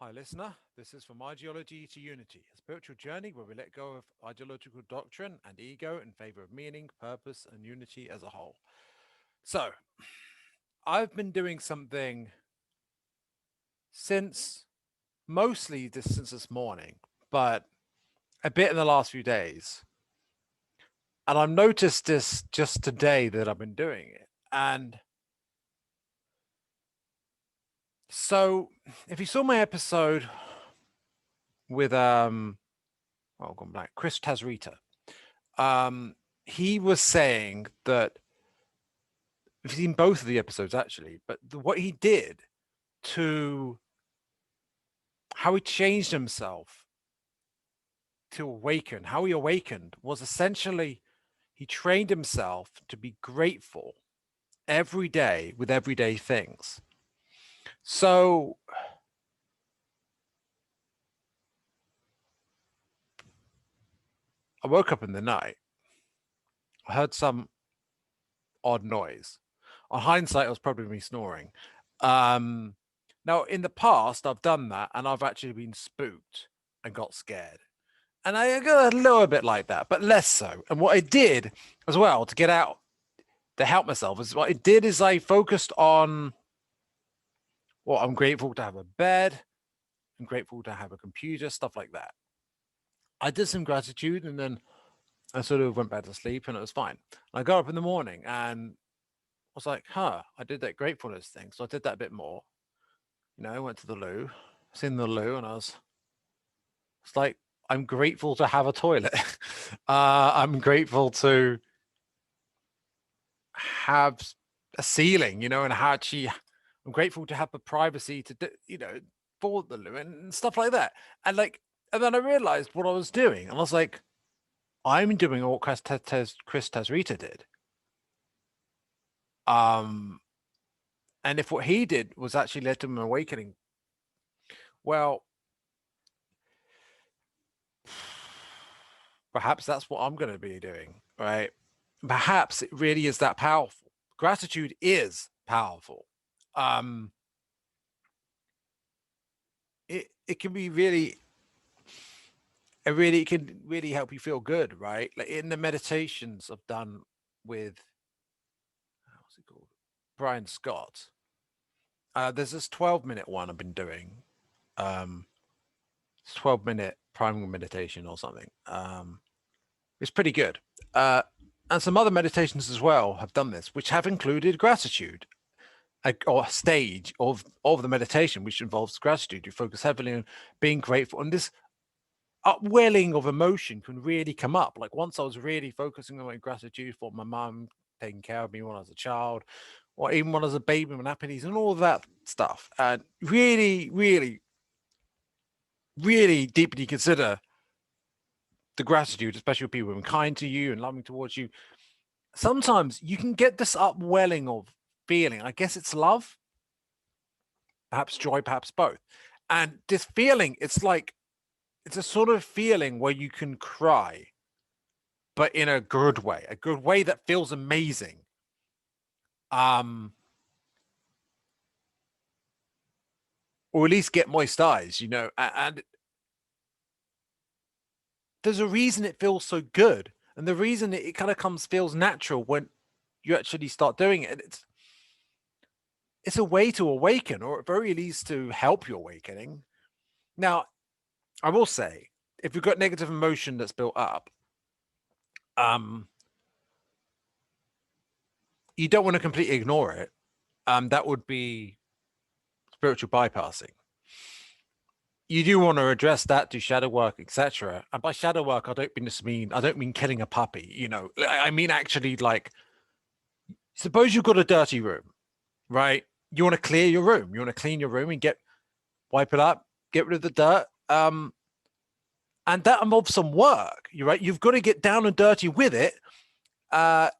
Hi, listener. This is From Ideology to Unity, a spiritual journey where we let go of ideological doctrine and ego in favor of meaning, purpose, and unity as a whole. So, I've been doing something since since this morning, but a bit in the last few days. And I've noticed this just today that I've been doing it. And so, if you saw my episode with gone blank, Chris Tazrita, um, he was saying that we've seen both of the episodes actually, but what he did to how he changed himself to awaken, how he awakened was essentially he trained himself to be grateful every day with everyday things. So I woke up in the night, I heard some odd noise. On hindsight, it was probably me snoring. Um, Now, in the past, I've done that and I've actually been spooked and got scared. And I got a little bit like that, but less so. And what I did as well to get out, to help myself, is what I did is I focused on, well, I'm grateful to have a bed. I'm grateful to have a computer, stuff like that. I did some gratitude and then I sort of went back to sleep and it was fine. I got up in the morning and I was like, I did that gratefulness thing. So I did that a bit more. I went to the loo, seen the loo, and it's like, I'm grateful to have a toilet. I'm grateful to have a ceiling, and how I'm grateful to have the privacy to, for the loo and stuff like that. And then I realized what I was doing, and I was like, I'm doing what Chris Tazrita did. Um, and if what he did was actually led to an awakening, well, perhaps that's what I'm going to be doing, right? Perhaps it really is that powerful. Gratitude is powerful. Um, it can be really, it can really help you feel good, right? Like in the meditations I've done with, what's it called, Brian Scott. There's this 12-minute one I've been doing. It's 12-minute priming meditation or something. It's pretty good. And some other meditations as well have done this, which have included gratitude, or a stage of the meditation, which involves gratitude. You focus heavily on being grateful, and this upwelling of emotion can really come up. Like once I was really focusing on my gratitude for my mum taking care of me when I was a child, or even when I was a baby, when nappies and all of that stuff, and really, really, really deeply consider the gratitude, especially with people who are kind to you and loving towards you. Sometimes you can get this upwelling of feeling. I guess it's love, perhaps joy, perhaps both. And this feeling, it's a sort of feeling where you can cry, but in a good way that feels amazing. Um, or at least get moist eyes, and there's a reason it feels so good. And the reason it kind of feels natural when you actually start doing it. It's a way to awaken, or at very least to help your awakening. Now, I will say, if you've got negative emotion that's built up, um, you don't want to completely ignore it. That would be spiritual bypassing. You do want to address that, do shadow work, etc. And by shadow work, I don't mean killing a puppy. I mean actually, like, suppose you've got a dirty room, right? You want to clear your room. You want to clean your room and wipe it up, get rid of the dirt. And that involves some work. You're right. You've got to get down and dirty with it. Uh,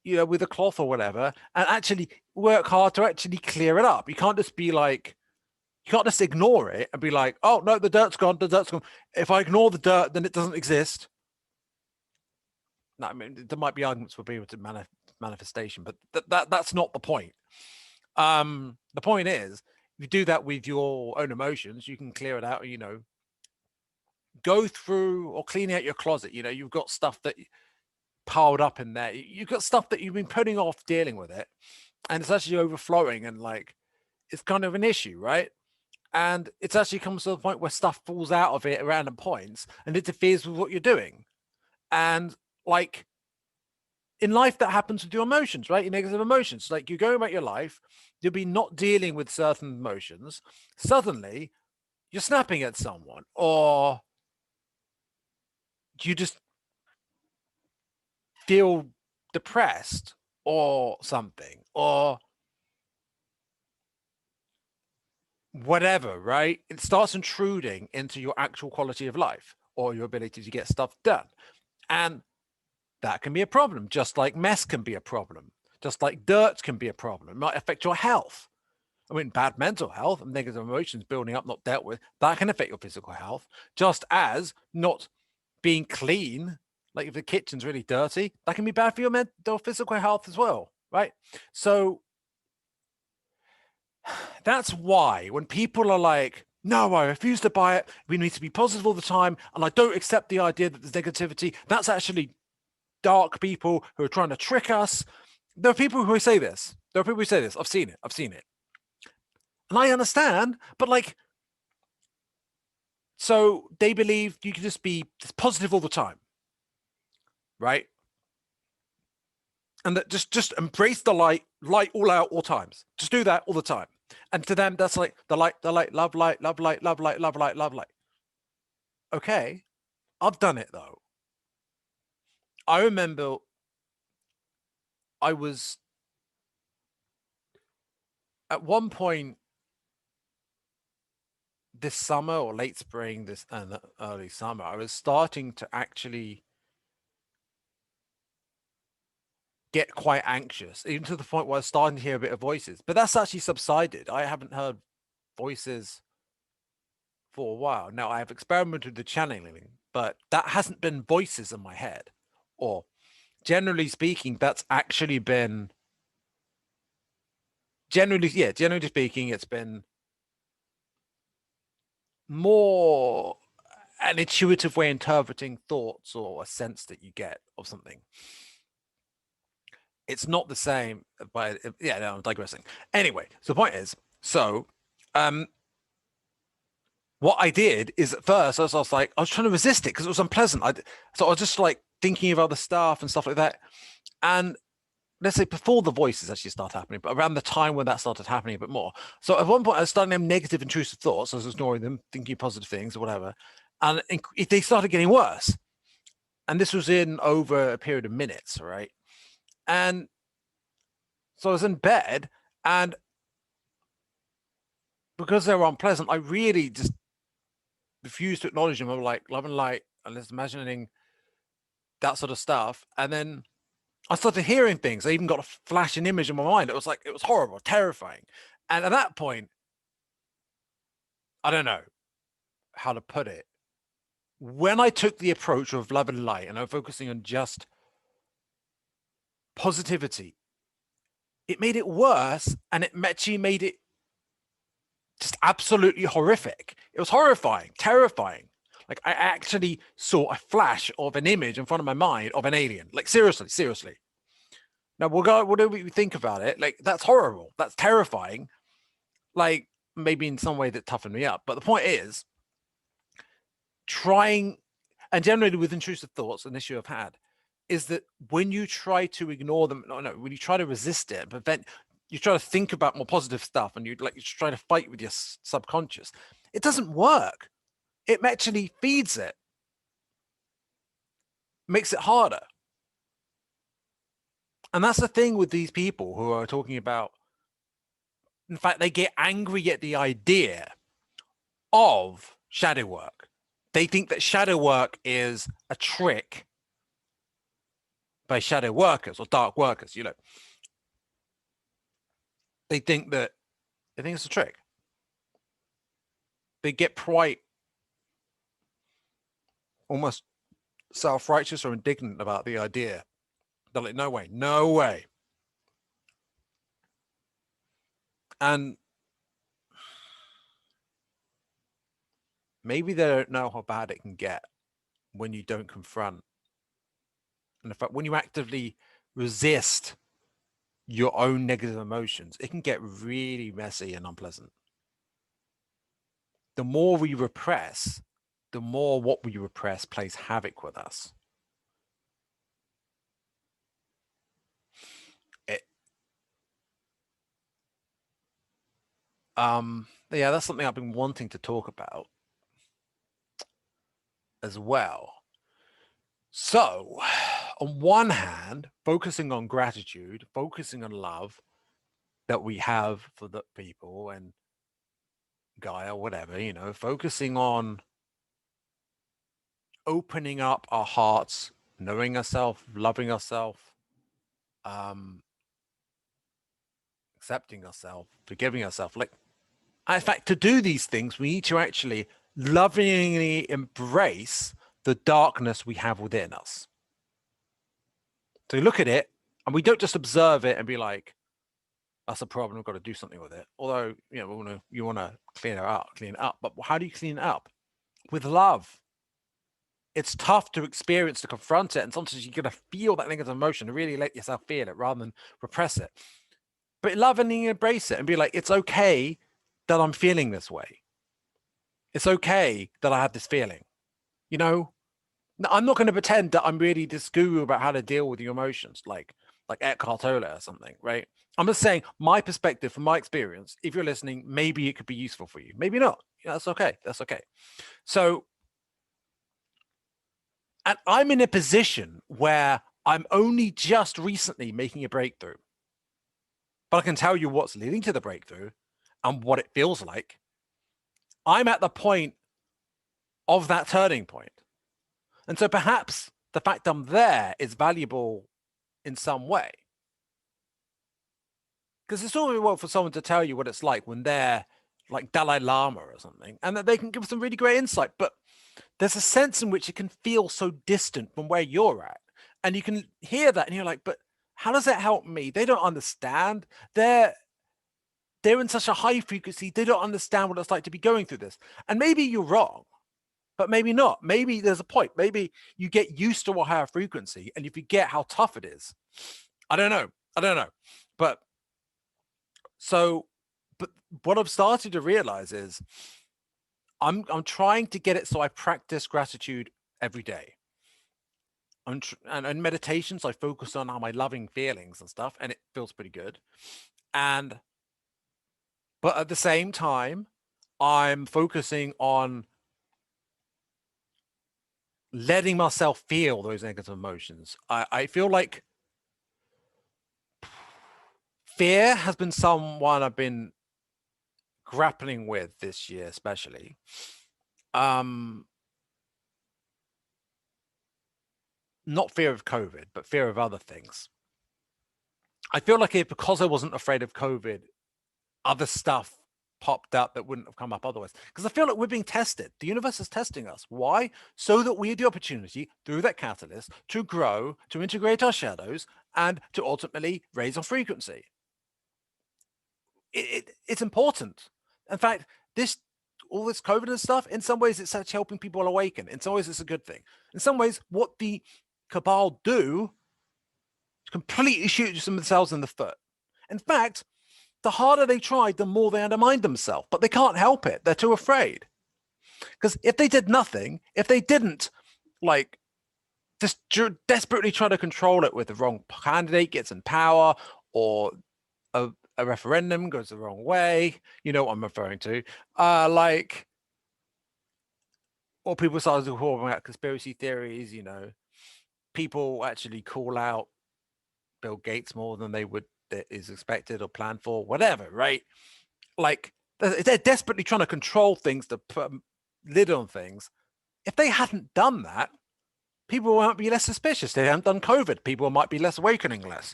with a cloth or whatever, and actually work hard to actually clear it up. You can't just ignore it and be like, oh no, the dirt's gone. If I ignore the dirt, then it doesn't exist. No, I mean, there might be arguments for people to manifestation, but that's not the point. The point is, you do that with your own emotions, you can clear it out, you know, go through or clean out your closet. You know, you've got stuff that piled up in there. You've got stuff that you've been putting off dealing with it, and it's actually overflowing, and like it's kind of an issue, right? And it's actually comes to the point where stuff falls out of it at random points and interferes with what you're doing. And like in life, that happens with your emotions, right? Your negative emotions. Like you're going about your life, you'll be not dealing with certain emotions. Suddenly, you're snapping at someone, or you just feel depressed or something, or whatever, right? It starts intruding into your actual quality of life or your ability to get stuff done. And that can be a problem, just like mess can be a problem, just like dirt can be a problem. It might affect your health. I mean, bad mental health and negative emotions building up, not dealt with, that can affect your physical health, just as not being clean, like if the kitchen's really dirty, that can be bad for your mental physical health as well, right? So that's why when people are like, no, I refuse to buy it, we need to be positive all the time, and I don't accept the idea that there's negativity, that's actually dark people who are trying to trick us. There are people who say this. There are people who say this. I've seen it. I've seen it. And I understand, but like, so they believe you can just be positive all the time, right? And that just embrace the light all out all times. Just do that all the time. And to them, that's like the light, love light, love light, love light, love light, love light. Okay, I've done it though. I remember I was at one point this summer or late spring, this and early summer, I was starting to actually get quite anxious, even to the point where I was starting to hear a bit of voices. But that's actually subsided. I haven't heard voices for a while. Now I have experimented with channeling, but that hasn't been voices in my head. Or generally speaking, that's actually been generally speaking, it's been more an intuitive way interpreting thoughts or a sense that you get of something. It's not the same, but yeah, no, I'm digressing. Anyway, so the point is, so um, what I did is at first I was like, I was trying to resist it because it was unpleasant. So I was just like thinking of other stuff and stuff like that. And let's say before the voices actually start happening, but around the time when that started happening a bit more. So at one point I was starting to have negative intrusive thoughts. I was ignoring them, thinking positive things or whatever. And they started getting worse. And this was in over a period of minutes, right? And so I was in bed, and because they were unpleasant, I really just refused to acknowledge them. I was like love and light and just imagining that sort of stuff. And then I started hearing things. I even got a flashing image in my mind. It was like, it was horrible, terrifying. And at that point, I don't know how to put it. When I took the approach of love and light and I'm focusing on just positivity, it made it worse, and it actually made it just absolutely horrific. It was horrifying, terrifying. Like I actually saw a flash of an image in front of my mind of an alien. Like seriously, seriously. Now we'll go. What do we think about it? Like that's horrible. That's terrifying. Like maybe in some way that toughened me up. But the point is, trying, and generally with intrusive thoughts, an issue I've had is that when you try to ignore them, no, when you try to resist it, but then you try to think about more positive stuff, and you try to fight with your subconscious, it doesn't work. It actually feeds it, makes it harder. And that's the thing with these people who are talking about, in fact, they get angry at the idea of shadow work. They think that shadow work is a trick by shadow workers or dark workers, you know. They think that they think it's a trick. They get quite almost self-righteous or indignant about the idea. They're like, no way, no way. And maybe they don't know how bad it can get when you don't confront. And in fact, when you actively resist your own negative emotions, it can get really messy and unpleasant. The more we repress, the more what we repress plays havoc with us. It, yeah, that's something I've been wanting to talk about as well. So, on one hand, focusing on gratitude, focusing on love that we have for the people and Gaia, whatever, focusing on opening up our hearts, knowing ourselves, loving ourselves, um, accepting ourselves, forgiving ourselves. Like, in fact, to do these things, we need to actually lovingly embrace the darkness we have within us. So we look at it and we don't just observe it and be like, that's a problem, we've got to do something with it. Although, you want to clean it up. But how do you clean it up? With love. It's tough to experience, to confront it. And sometimes you're going to feel that negative emotion and really let yourself feel it rather than repress it. But lovingly embrace it and be like, it's okay that I'm feeling this way. It's okay that I have this feeling. You know, I'm not going to pretend that I'm really this guru about how to deal with your emotions, like Eckhart Tolle or something, right? I'm just saying my perspective from my experience. If you're listening, maybe it could be useful for you. Maybe not. That's okay. That's okay. So, and I'm in a position where I'm only just recently making a breakthrough, but I can tell you what's leading to the breakthrough and what it feels like. I'm at the point of that turning point. And so perhaps the fact I'm there is valuable in some way. Because it's all very well for someone to tell you what it's like when they're like Dalai Lama or something, and that they can give some really great insight. But there's a sense in which it can feel so distant from where you're at. And you can hear that and you're like, but how does that help me? They don't understand. They're in such a high frequency, they don't understand what it's like to be going through this. And maybe you're wrong, but maybe not. Maybe there's a point. Maybe you get used to a higher frequency and you forget how tough it is. I don't know. But so, but what I've started to realize is I'm trying to get it so I practice gratitude every day. And in meditations, I focus on how my loving feelings and stuff, and it feels pretty good. But at the same time, I'm focusing on letting myself feel those negative emotions. I feel like fear has been someone I've been grappling with this year, especially. Not fear of COVID, but fear of other things. I feel like because I wasn't afraid of COVID, other stuff popped up that wouldn't have come up otherwise. Because I feel like we're being tested. The universe is testing us. Why? So that we have the opportunity through that catalyst to grow, to integrate our shadows, and to ultimately raise our frequency. It's important. In fact, all this COVID and stuff, in some ways, it's actually helping people awaken. In some ways, it's a good thing. In some ways, what the cabal do is completely shoot themselves in the foot. In fact, the harder they try, the more they undermine themselves. But they can't help it. They're too afraid. Because if they did nothing, if they didn't like just desperately try to control it with the wrong candidate gets in power, or a referendum goes the wrong way, you know what I'm referring to, or people start to call about conspiracy theories, people actually call out Bill Gates more than they would that is expected or planned for, whatever, right? Like they're desperately trying to control things, to put a lid on things. If they hadn't done that, people might be less suspicious. They hadn't done COVID, people might be less awakening less.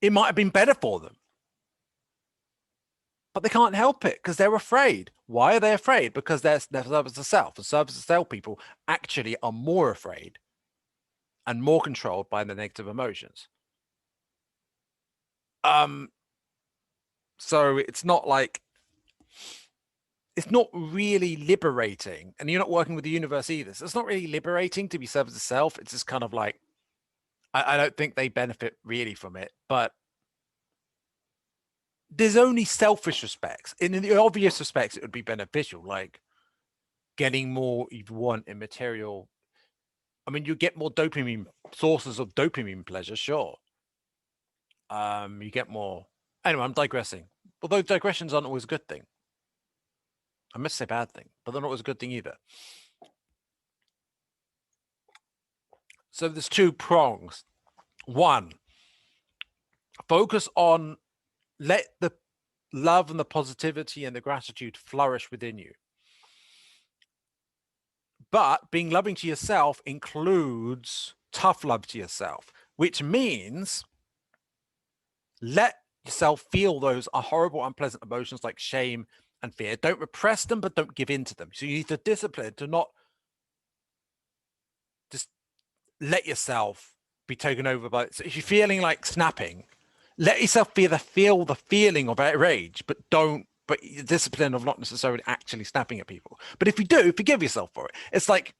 It might have been better for them. But they can't help it because they're afraid. Why are they afraid? Because they're service of self. The service of self people actually are more afraid and more controlled by the negative emotions. So it's not like it's not really liberating, and you're not working with the universe either. So it's not really liberating to be served as a self. It's just kind of like, I don't think they benefit really from it. But there's only selfish respects. In the obvious respects, it would be beneficial, like getting more you want in material. I mean, you get more dopamine sources of dopamine pleasure, sure. You get more. Anyway, I'm digressing. Although digressions aren't always a good thing. I must say bad thing, but they're not always a good thing either. So there's two prongs. One, focus on let the love and the positivity and the gratitude flourish within you. But being loving to yourself includes tough love to yourself, which means let yourself feel those are horrible, unpleasant emotions like shame and fear. Don't repress them, but don't give in to them. So you need to discipline to not just let yourself be taken over by. So if you're feeling like snapping, let yourself feel the feeling of rage, but don't. But the discipline of not necessarily actually snapping at people. But if you do, forgive yourself for it. It's like,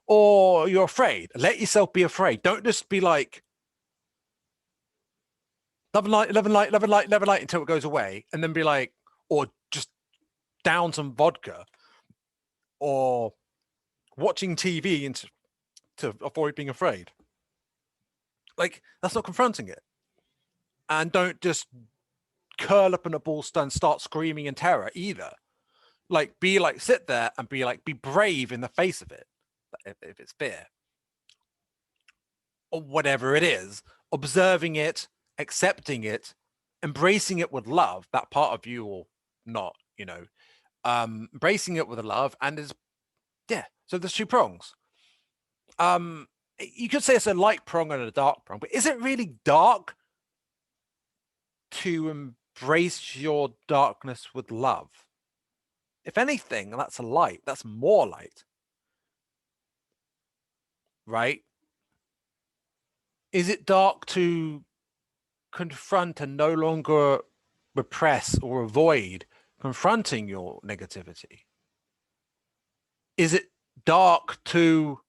or you're afraid. Let yourself be afraid. Don't just be like, love and light, love and light, love and light, love and light until it goes away, and then be like, or just down some vodka, or watching TV and to avoid being afraid. Like that's not confronting it. And don't just curl up in a ball and start screaming in terror either. Like be like sit there and be like be brave in the face of it, if it's fear or whatever it is, observing it, accepting it, embracing it with love, that part of you or not, embracing it with love and is yeah. So there's two prongs. You could say it's a light prong and a dark prong, but is it really dark to embrace your darkness with love? If anything, that's a light. That's more light, right? Is it dark to confront and no longer repress or avoid confronting your negativity? Is it dark to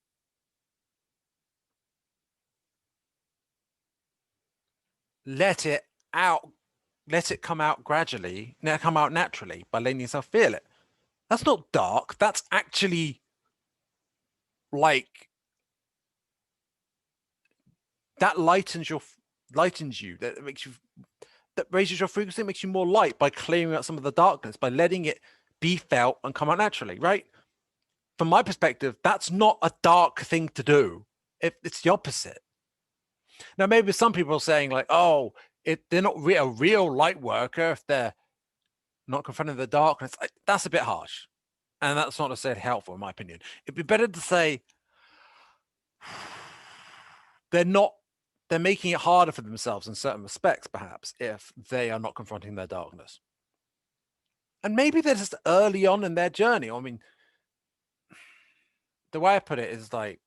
let it out, let it come out gradually, come out naturally by letting yourself feel it? That's not dark. That's actually like that lightens you. That makes you that raises your frequency, makes you more light by clearing out some of the darkness, by letting it be felt and come out naturally, right? From my perspective, that's not a dark thing to do. It's the opposite. Now, maybe some people are saying like, oh, they're not a real light worker if they're not confronting the darkness. That's a bit harsh. And that's not necessarily helpful, in my opinion. It'd be better to say they're not, they're making it harder for themselves in certain respects, perhaps, if they are not confronting their darkness. And maybe they're just early on in their journey. I mean, the way I put it is like,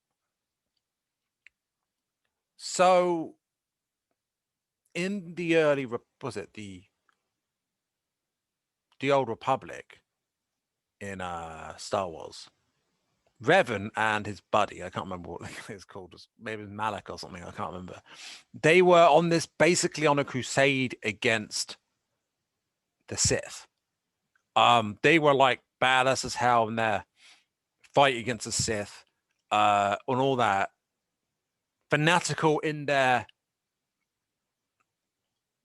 so in the early, was it the old Republic in Star Wars, Revan and his buddy, I can't remember what it's called, maybe Malak or something, I can't remember. They were on this basically on a crusade against the Sith. They were like badass as hell in their fight against the Sith, and all that, fanatical in their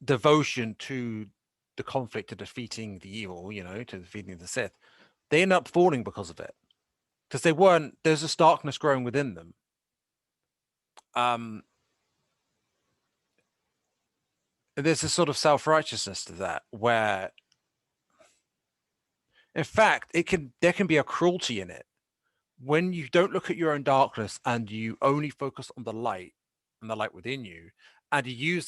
devotion to the conflict, to defeating the evil, to defeating the Sith. They end up falling because of it, because there's this darkness growing within them. There's a sort of self-righteousness to that, where in fact there can be a cruelty in it when you don't look at your own darkness and you only focus on the light and the light within you, and you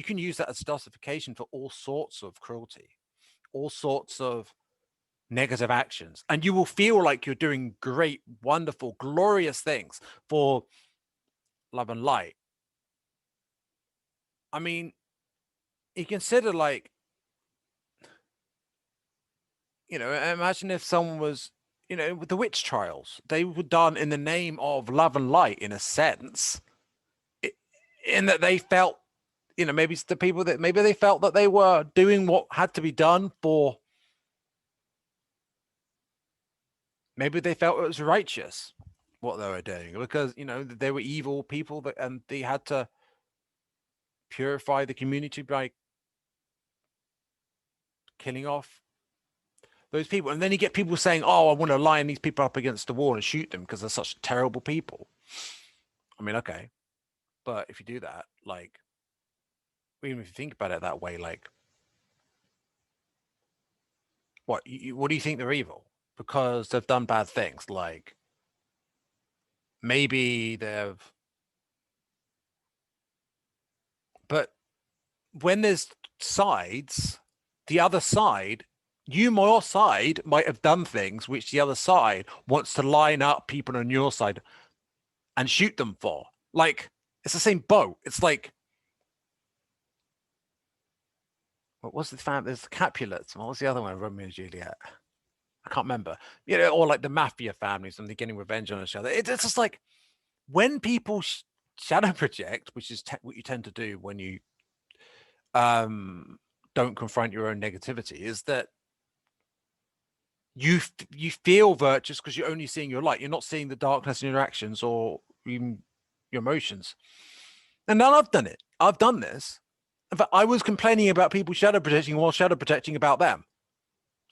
can use that as justification for all sorts of cruelty, all sorts of negative actions, and you will feel like you're doing great, wonderful, glorious things for love and light. I mean, you consider like imagine if someone was, with the witch trials, they were done in the name of love and light, in a sense, in that they felt, maybe it's the people that maybe they felt that they were doing what had to be done for, maybe they felt it was righteous what they were doing because, they were evil people and they had to purify the community by killing off those people. And then you get people saying, oh, I want to line these people up against the wall and shoot them because they're such terrible people. I mean, okay. But if you do that, like, even if you think about it that way, like, what do you think they're evil? Because they've done bad things. Like, maybe they've, but when there's sides, the other side, your side might have done things which the other side wants to line up people on your side and shoot them for. Like, it's the same boat. It's like, what was the family? There's the Capulets. What was the other one? Romeo and Juliet. I can't remember. Or like the mafia families and they're getting revenge on each other. It's just like when people shadow project, which is what you tend to do when you don't confront your own negativity, is that you feel virtuous because you're only seeing your light. You're not seeing the darkness in your actions or even your emotions. And now I've done it. I've done this. In fact, I was complaining about people shadow protecting while shadow protecting about them.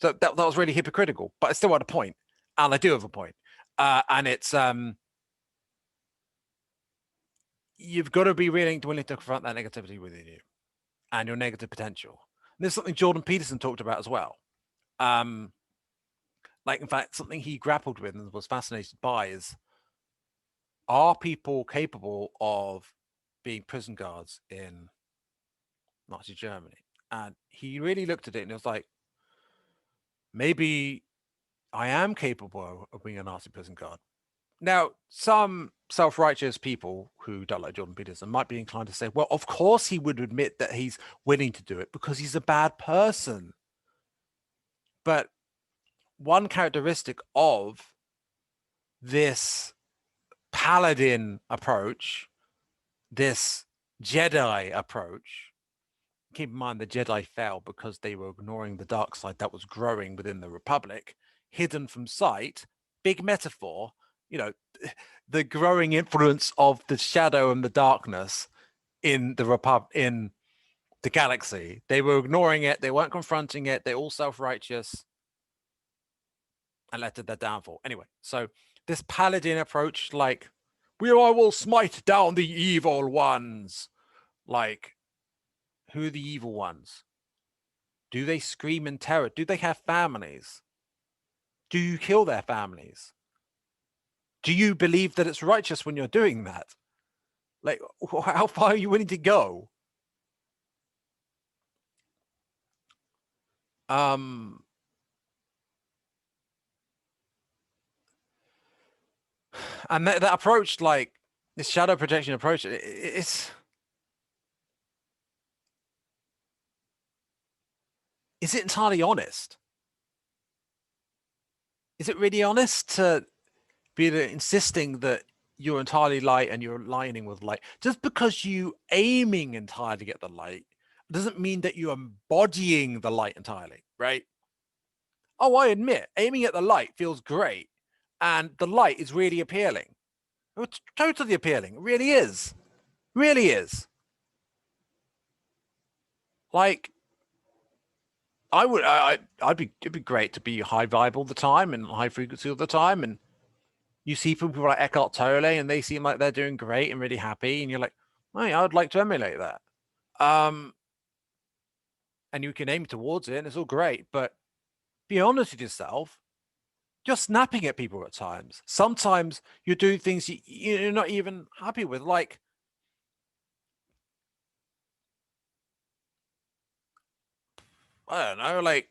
So that was really hypocritical, but I still had a point, and I do have a point. And it's you've got to be willing to confront that negativity within you and your negative potential. And there's something Jordan Peterson talked about as well. Like, in fact, something he grappled with and was fascinated by is, are people capable of being prison guards in Nazi Germany? And he really looked at it and it was like, maybe I am capable of being a Nazi prison guard. Now, some self-righteous people who don't like Jordan Peterson might be inclined to say, well, of course he would admit that he's willing to do it because he's a bad person. But one characteristic of this paladin approach, this Jedi approach, keep in mind the Jedi fell because they were ignoring the dark side that was growing within the Republic, hidden from sight, big metaphor, the growing influence of the shadow and the darkness in in the galaxy. They were ignoring it, they weren't confronting it, they're all self-righteous and led to their downfall. Anyway, so this paladin approach, like, I will smite down the evil ones. Like, who are the evil ones? Do they scream in terror? Do they have families? Do you kill their families? Do you believe that it's righteous when you're doing that? Like, how far are you willing to go? Um, and that approach, like this shadow projection approach, is it entirely honest? Is it really honest to be insisting that you're entirely light and you're aligning with light? Just because you aiming entirely to get the light doesn't mean that you're embodying the light entirely, right? Oh, I admit, aiming at the light feels great, and the light is really appealing. It's totally appealing. It really is. Really is. Like, it'd be great to be high vibe all the time and high frequency all the time. And you see people like Eckhart Tolle and they seem like they're doing great and really happy. And you're like, hey, I would like to emulate that. And you can aim towards it and it's all great. But be honest with yourself. You're snapping at people at times. Sometimes you're doing things you're not even happy with. Like, I don't know, like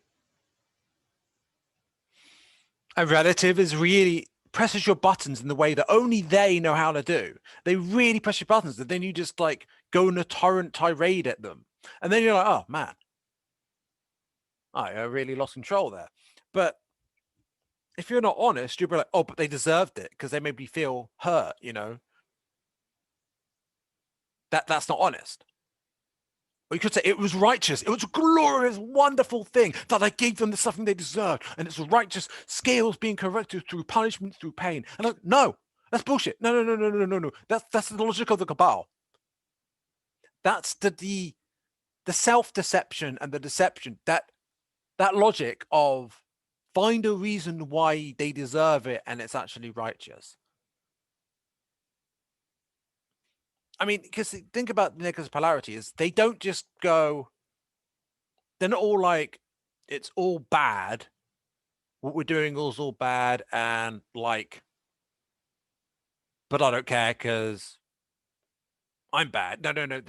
a relative is really presses your buttons in the way that only they know how to do. They really press your buttons, and then you just like go in a torrent tirade at them. And then you're like, oh man, I really lost control there. But if you're not honest, you'll be like, oh, but they deserved it because they made me feel hurt, That's not honest. Or you could say it was righteous. It was a glorious, wonderful thing that I gave them the suffering they deserved. And it's righteous scales being corrected through punishment, through pain. And like, no, that's bullshit. No, no, no, no, no, no, no. That's the logic of the cabal. That's the self-deception and the deception, that logic of find a reason why they deserve it and it's actually righteous. I mean, because think about the negative polarity is they don't just go, they're not all like, it's all bad. What we're doing is all bad and like, but I don't care because I'm bad. No, no, no.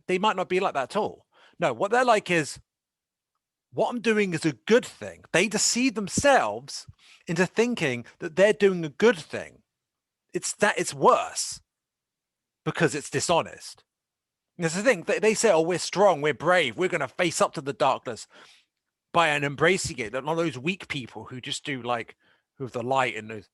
They might not be like that at all. No, what they're like is what I'm doing is a good thing. They deceive themselves into thinking that they're doing a good thing. It's worse because it's dishonest. There's the thing. They say, oh, we're strong, we're brave, we're going to face up to the darkness by embracing it. Not those weak people who just do like with the light and the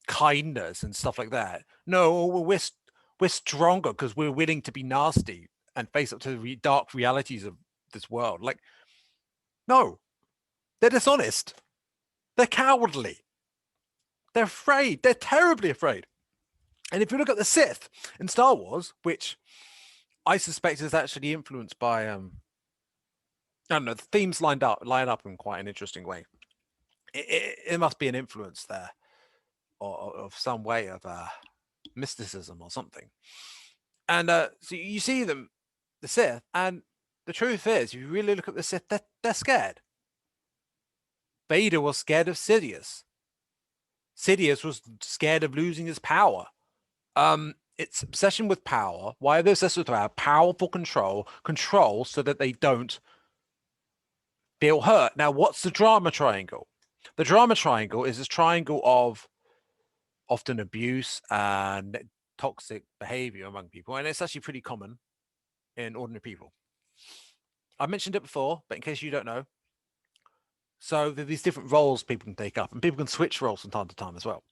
kindness and stuff like that. No, we're stronger because we're willing to be nasty and face up to the dark realities of this world. Like, no, they're dishonest. They're cowardly. They're afraid. They're terribly afraid. And if you look at the Sith in Star Wars, which I suspect is actually influenced by I don't know, the themes line up in quite an interesting way. It must be an influence there, or of some way of mysticism or something. And so you see them, the Sith, and the truth is, if you really look at the Sith, they're scared. Vader was scared of Sidious. Sidious was scared of losing his power. It's obsession with power. Why are they obsessed with power? Powerful control so that they don't feel hurt. Now, what's the drama triangle? The drama triangle is this triangle of often abuse and toxic behavior among people, and it's actually pretty common in ordinary people. I mentioned it before, but in case you don't know, so there are these different roles people can take up, and people can switch roles from time to time as well.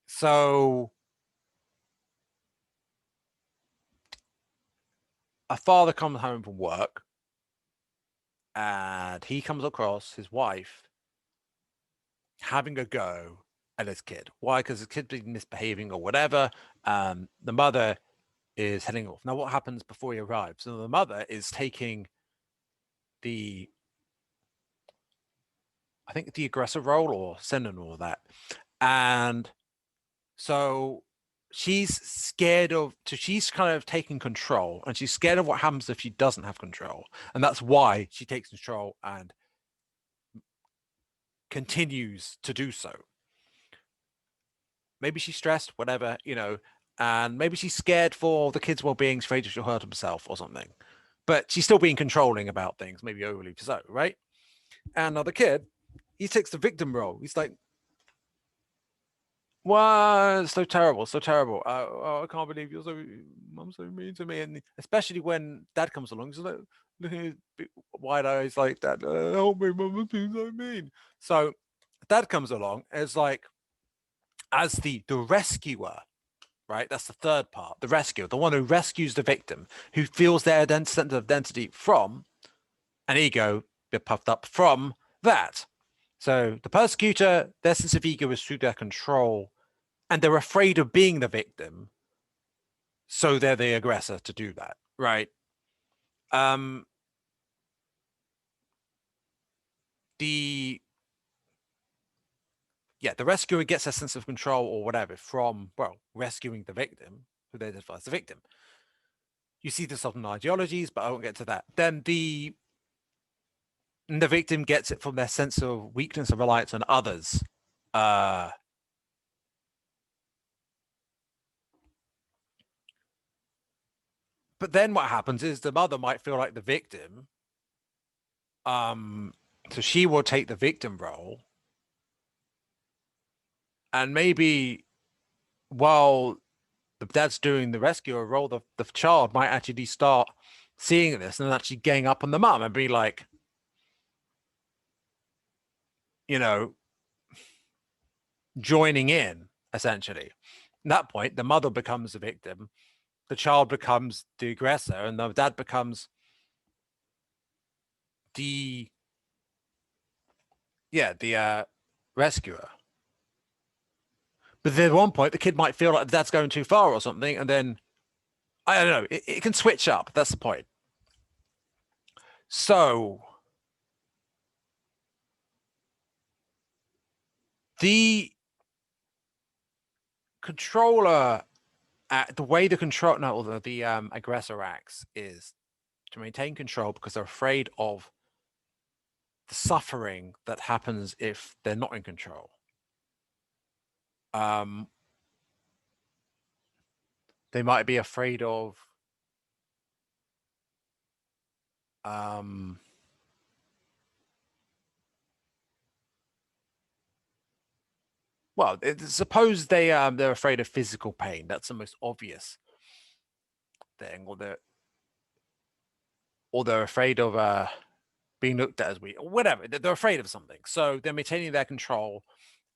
So a father comes home from work and he comes across his wife having a go at his kid. Why? Because his kid's been misbehaving or whatever. The mother is heading off. Now, what happens before he arrives? So the mother is taking the, I think, the aggressor role or sending all that. And so she's scared of, so she's kind of taking control and she's scared of what happens if she doesn't have control. And that's why she takes control and continues to do so. Maybe she's stressed, whatever, and maybe she's scared for the kid's well-being, she's afraid she'll hurt himself or something. But she's still being controlling about things, maybe overly so, right? And now the kid, he takes the victim role. He's like, "Wow, it's so terrible, so terrible. Oh, I can't believe Mum's so mean to me." And especially when Dad comes along, he's like, looking at his wide eyes, like, "Dad, help me, Mum, being so mean." So Dad comes along as like, as the rescuer, right? That's the third part, the rescuer, the one who rescues the victim, who feels their sense of identity from an ego, bit puffed up from that. So the persecutor, their sense of ego is through their control, and they're afraid of being the victim, so they're the aggressor to do that, right? Um, the the rescuer gets a sense of control or whatever from, well, rescuing the victim, who they identify as the victim. You see this often in ideologies, but I won't get to that. Then the victim gets it from their sense of weakness and reliance on others. But then what happens is the mother might feel like the victim. So she will take the victim role. And maybe while the dad's doing the rescuer role, the child might actually start seeing this and actually gang up on the mum and be like, you know, joining in, essentially. At that point, the mother becomes the victim, the child becomes the aggressor, and the dad becomes the rescuer. But then at one point, the kid might feel like that's going too far or something, and then I don't know. It can switch up. That's the point. So the controller, the way the control, no, the aggressor acts is to maintain control because they're afraid of the suffering that happens if they're not in control. Um, they might be afraid of um, well, suppose they're afraid of physical pain. That's the most obvious thing, or they're afraid of being looked at as weak, or whatever. They're afraid of something, so they're maintaining their control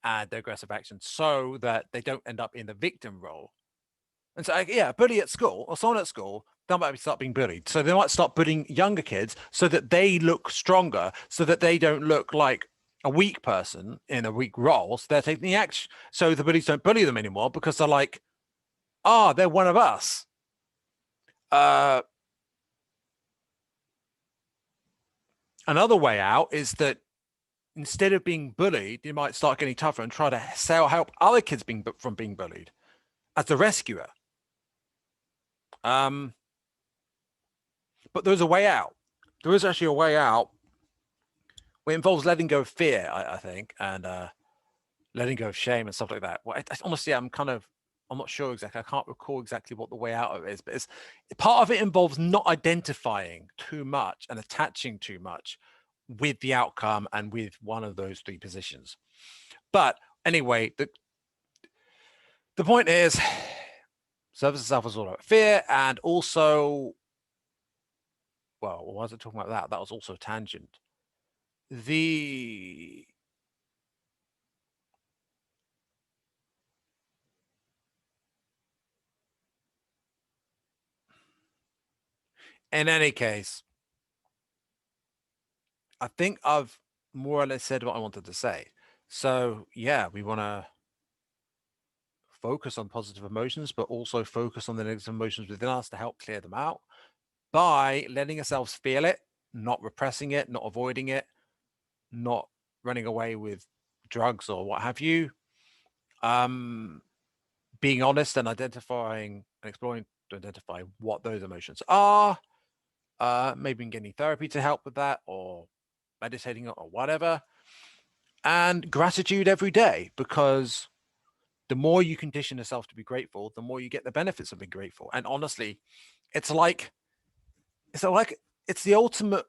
and their aggressive action so that they don't end up in the victim role. And so, yeah, a bully at school or someone at school, they might start being bullied. So they might start bullying younger kids so that they look stronger, so that they don't look like a weak person in a weak role. So they're taking the action. So the bullies don't bully them anymore because they're like, oh, they're one of us. Uh, Another way out is that instead of being bullied, you might start getting tougher and try to help other kids from being bullied as the rescuer. Um, but there's a way out. There is actually a way out. It involves letting go of fear, I think, and letting go of shame and stuff like that. Well, honestly, I'm not sure exactly. I can't recall exactly what the way out of it is, but part of it involves not identifying too much and attaching too much with the outcome and with one of those three positions. But anyway, the point is, service itself was all about fear, and also, well, why was I talking about that? That was also a tangent. The In any case, I think I've more or less said what I wanted to say. So yeah, we want to focus on positive emotions, but also focus on the negative emotions within us to help clear them out by letting ourselves feel it, not repressing it, not avoiding it, not running away with drugs or what have you. Being honest and identifying and exploring to identify what those emotions are. Maybe getting therapy to help with that, or meditating or whatever. And gratitude every day, because the more you condition yourself to be grateful, the more you get the benefits of being grateful. And honestly, it's like it's like it's the ultimate.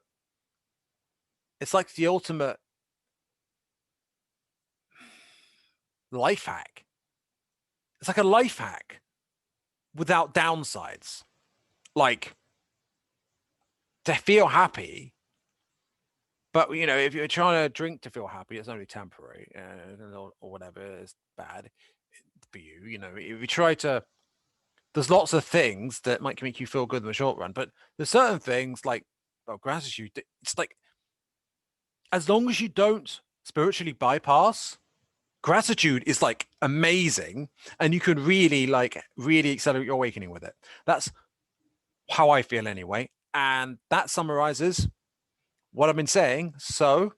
It's like the ultimate life hack. It's like a life hack without downsides. Like, to feel happy, but if you're trying to drink to feel happy, it's only temporary, or whatever. It's bad for you. If you try to, there's lots of things that might make you feel good in the short run, but there's certain things like, gratitude. It's like, as long as you don't spiritually bypass, gratitude is like amazing, and you can really accelerate your awakening with it. That's how I feel anyway, and that summarizes what I've been saying. So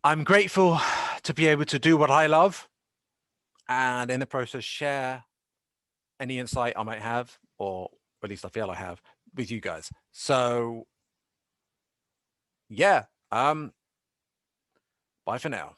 I'm grateful to be able to do what I love, and in the process share any insight I might have, or at least I feel I have, with you guys. So yeah, bye for now.